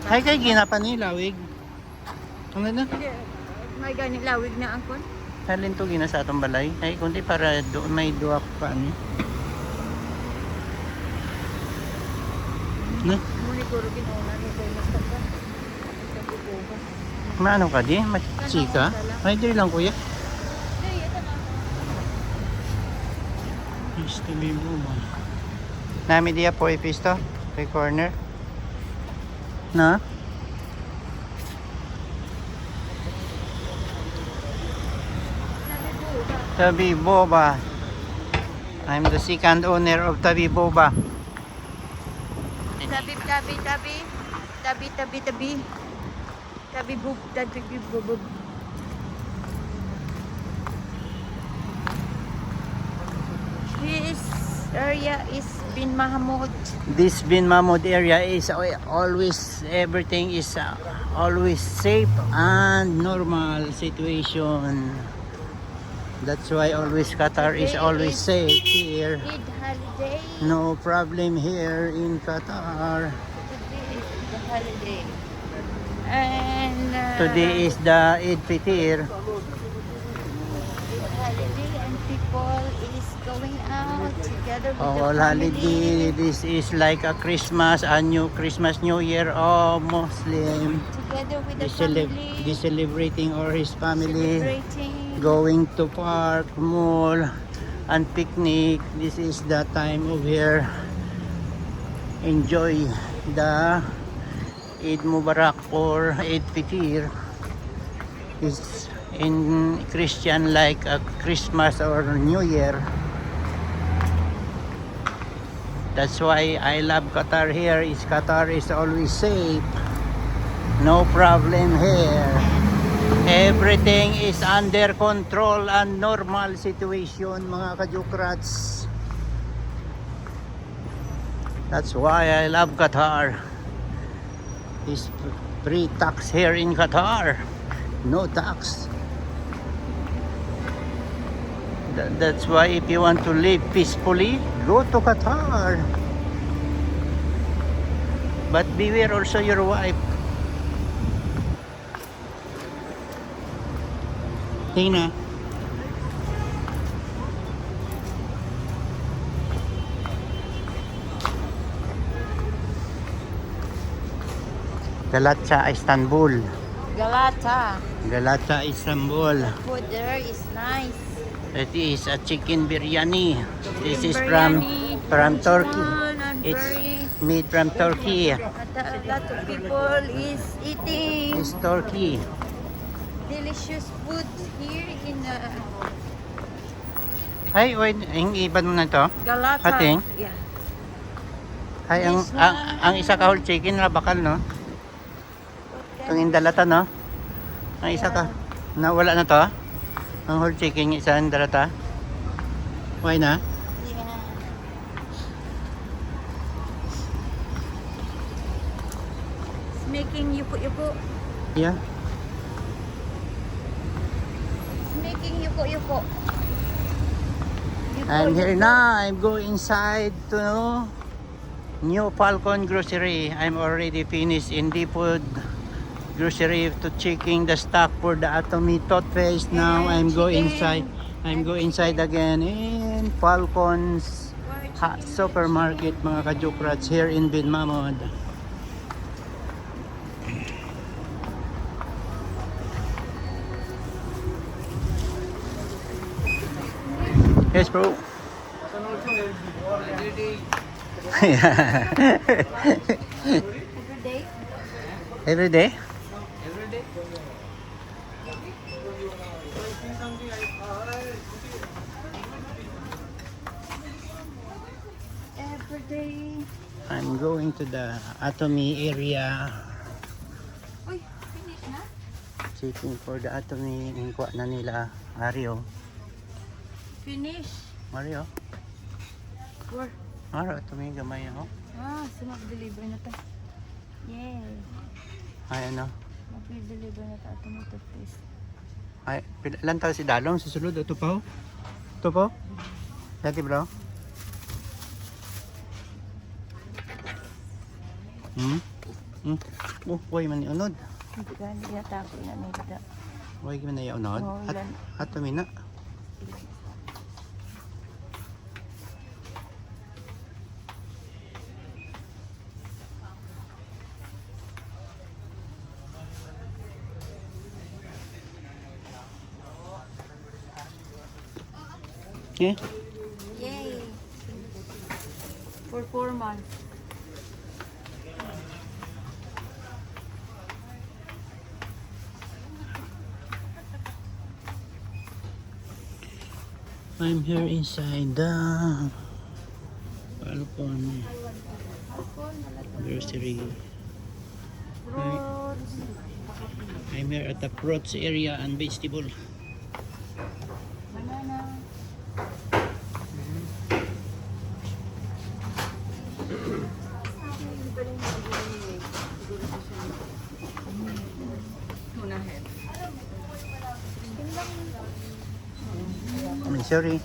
Ay kay ginapan ni lawig. Ano na? Hindi, may gani lawig na angkon. Halin to gina sa atong balay. Ay kundi para may duwak pa ni. Na? Muni guro ginauna ni kay Mr. Ka. Sa bubuga. Maano ka di? Chika? Ay di lang kuya. Hey, ito na. Pisto bibo mo. Nami dia po ipisto. Kay corner. Na? Tabi Boba. I'm the second owner of Tabi Boba. Tabi, tabi, tabi. Tabi, tabi, tabi. Tabi, bub, tabi, bub. This area is Bin Mahmud. This Bin Mahmud area is always, everything is always safe and normal situation. That's why always Qatar is always safe here. Eid holiday. No problem here in Qatar. Today is the holiday. And Today is the Eid Fitr. holiday and people is going out together with All the family. holiday. This is like a Christmas, a new Christmas, New Year of Muslim. Together with the family. Celebrating or his family. Celebrating. Going to park, mall, and picnic. This is the time of year. Enjoy the Eid Mubarak or Eid Fitr. It's in Christian like a Christmas or New Year. That's why I love Qatar here. Qatar is always safe. No problem here. Everything is under control and normal situation, mga kajukrats. That's why I love Qatar. It's free tax here in Qatar. No tax. That's why if you want to live peacefully, go to Qatar. But beware also your wife. Tingnan. Galatsa, Istanbul. Galata. Galatsa, Istanbul. Food there is nice. It is a chicken biryani. This is Biryani, from Turkey. fun and It's very- made from Turkey. A lot of people is eating It's Turkey. delicious food here in Ay, wait, yung iba mo na to. Galata. Hating? Yeah. Ay, This ang isa ka whole chicken na bakal, no? Itong indalata, no? Ang isa ka. Nawala na to? Ang whole chicken, isa indalata. Why na? Yeah. It's making yuko-yuko. Yeah. It's making yuko-yuko. And here now, I'm going inside to New Falcon Grocery. I'm already finished in Depot Grocery to checking the stock for the Atomy toothpaste. Now I'm going inside. I'm going inside again in Falcon's supermarket, mga kajukrats, here in Bin Mahmud. Yes, bro. Every day. Every day? Every day. I'm going to the Atomy area, Uy, finish na? checking for the Atomy. Inquat na nila Mario. Finish. Mario? Where? Mario, Atomy gamay ako. So mag-deliver na to. Yay. Ay, ano? Mag-deliver na to ato mo toothpaste. Ay, ilan tayo si Dalong susunod? Ito pa ho? Ito po? Dati bro? Hmm? Oh, huwag man unod. Hindi ka niya tako na nila. Huwag man na unod. Oo, At ilan. ato mina. Okay. Yay! For 4 months. I'm here inside the Falcon Grocery. Fruits. I'm here at the fruits area and vegetable. Banana. I'm sorry.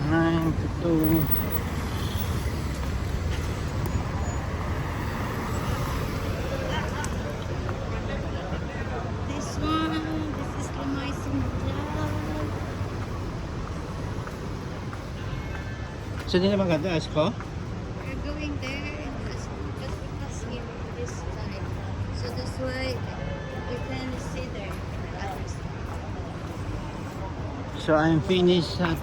Nine to two. This one, this is the Maisin Hotel. So di na maganda ko? We're going there just because here this side. So that's why we can see there. So I'm finished at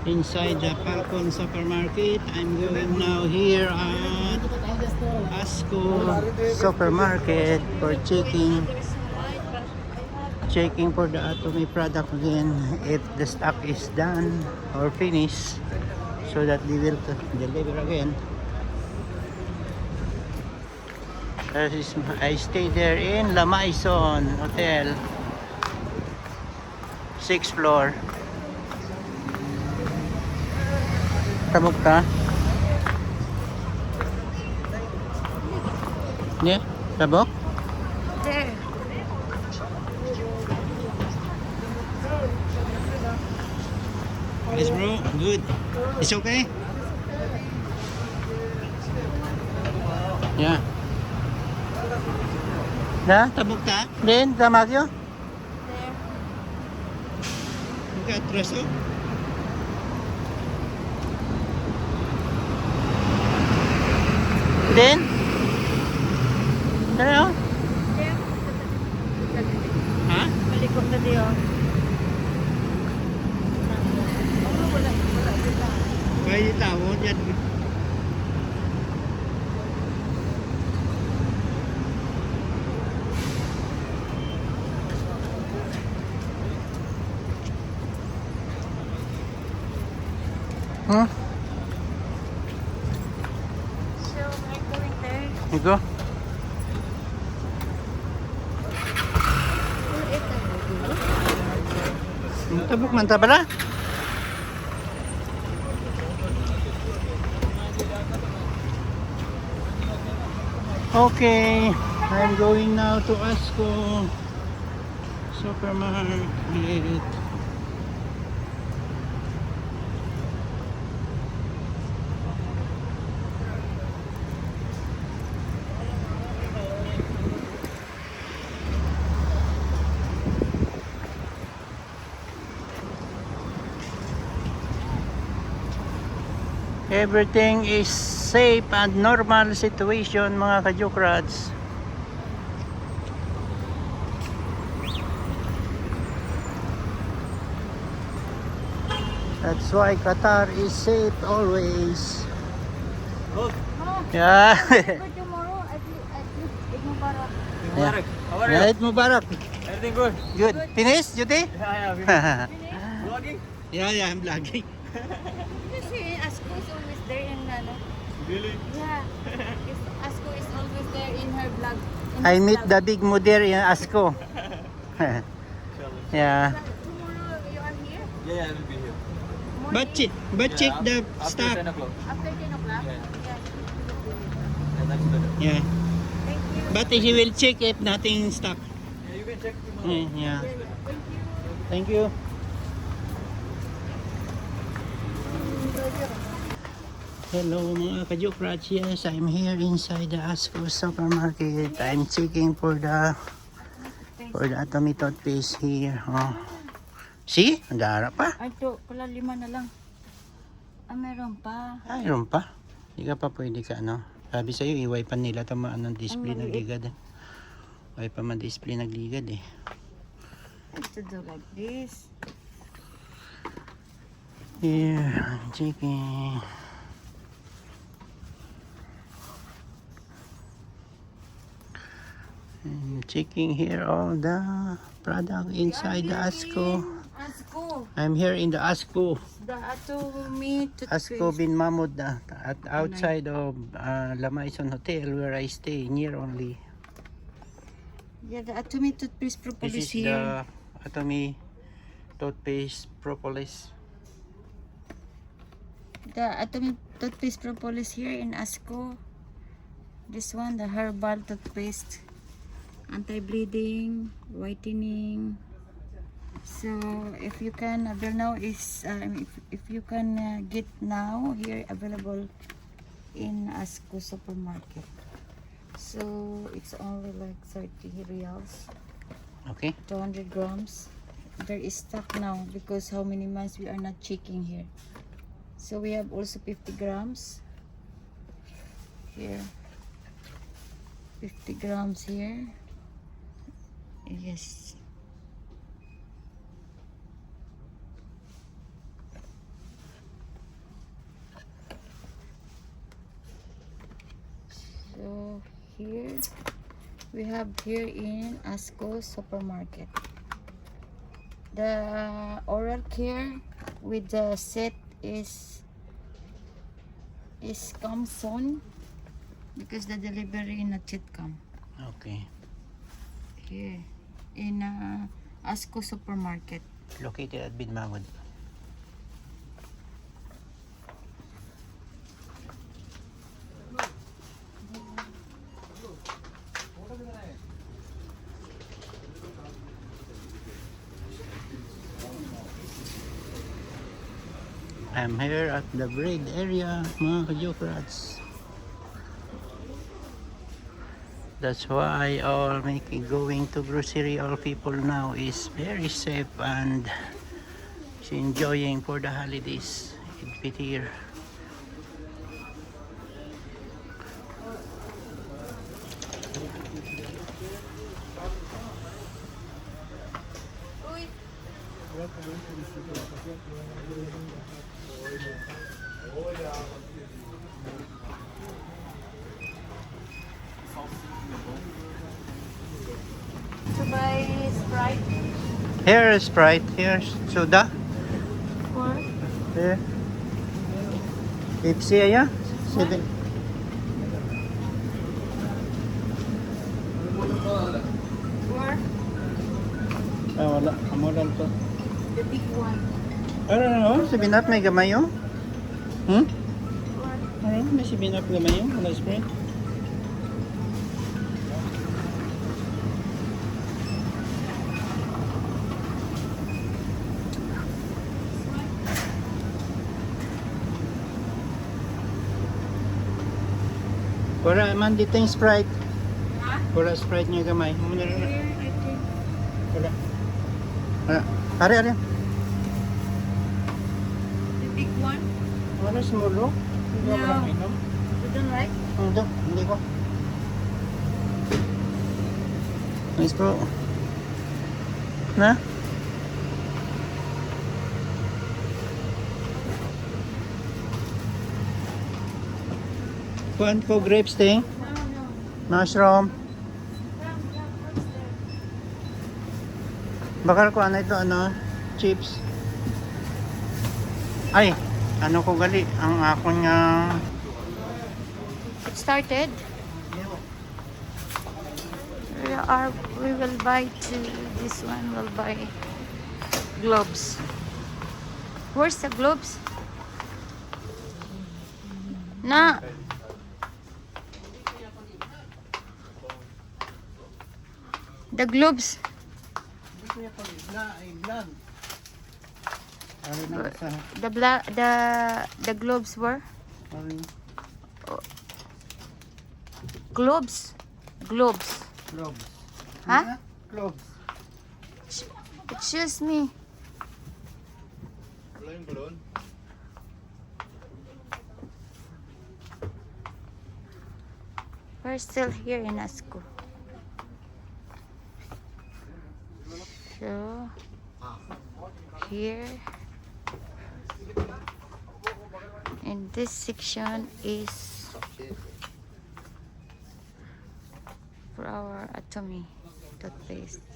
inside the Falcon supermarket. I'm going now here at Asco supermarket for checking for the Atomy product again if the stock is done or finished so that they will deliver again. I stay there in La Maison Hotel, 6th floor. Tabog ka? Yeah, tabog? There. Yes bro, good. It's okay? Yeah. Na, tabog ka? Then, tamagyo? There. Magka-atras oh. Then, tara oh. There. Ha? Malikot na diyo. Pwede tawon yan. Huh? So we're going there. You go. Tabok man ta pala. Okay, I'm going now to Asco supermarket. Everything is safe and normal situation mga ka-Jukrads. That's why Qatar is safe always. Yeah. Good tomorrow. At least Eid Mubarak. Mubarak. How are you? Eid Mubarak. Everything good? Good. Finished, Judy? Yeah, yeah. Vlogging? Yeah, I'm vlogging. Kasi Asko is always there in ano. Really? Yeah. Asko is always there in her vlog. I meet the big Mudir in Asco. Yeah. Tomorrow you are here? Yeah, I will be here. But check the After stock. 10 o'clock. After 10 o'clock? Yeah. Yeah. Yeah, that's better. Yeah. Thank you. But he will check if nothing stock. Yeah, you can check tomorrow. Yeah. Thank you. Thank you. Hello mga ka-Jukrats, yes, I'm here inside the Asco supermarket. I'm checking for the Atomy toothpaste here. Oh. See? Nagara pa. Ay, ito. Pala 5 na lang. Ah, meron pa. Ayun pa. Hindi ka pa pwede ka ano. Sabi sa'yo, i-wipe nila ito anong display Ang maliit. nagligad. Wipe pa man display nagligad eh. To do like this. Here, I'm checking. I'm checking here all the product inside the Asco. Asco. I'm here in the Asco. The Atomy toothpaste. Asco bin Mahmud at outside of La Maison Hotel where I stay near only. Yeah, the Atomy toothpaste This propolis is here. the Atomy toothpaste propolis. The Atomy toothpaste propolis here in Asco. This one, the herbal toothpaste. Anti-bleeding, whitening. So if you can avail now is if you can get now here available in Asco supermarket. So it's only like 30 reals, Okay. 200 grams. There is stock now because how many months we are not checking here. So we have also 50 grams here. 50 grams here. Yes. So here we have here in Asco supermarket the oral care with the set is come soon because the delivery not yet come. Okay. Here in Asco supermarket. Located at Bin Mahmud. I'm here at the bread area, mga ka-Jukrats. That's why all making going to grocery, all people now is very safe and is enjoying for the holidays. It's here. To buy Sprite Here is Sprite, here's soda. or Here. Pepsi ayan. 7. Ah, wala. Amo lang to. the big one. Ano, 7-Up may gamay yun? Hmm? Or Ano, may 7-Up gamay yun? Wala Sprite. Wala man dito yung Sprite. ha? Wala Sprite niya gamay. Muna Here, na. I think. Wala. Wala. Are, are. The big one. Wala smulo. Hindi No. ako nakainom. You don't like? Hindi ko. Nice bro. Na? Kuhan ko grapes ting. No, no. Mushroom. Come, what's there? Bakal ko ano ito ano? Chips. Ay, ano ko gali ang ako nga It started? we will buy this one. We'll buy gloves. Where's the gloves? Na. The gloves. Hindi ko yung vlog. Ari na sa... The gloves were Ari. gloves. Globes. Huh? Globes. Excuse me. Wala yung balon? We're still here in Asco. So here in this section is for our Atomy toothpaste.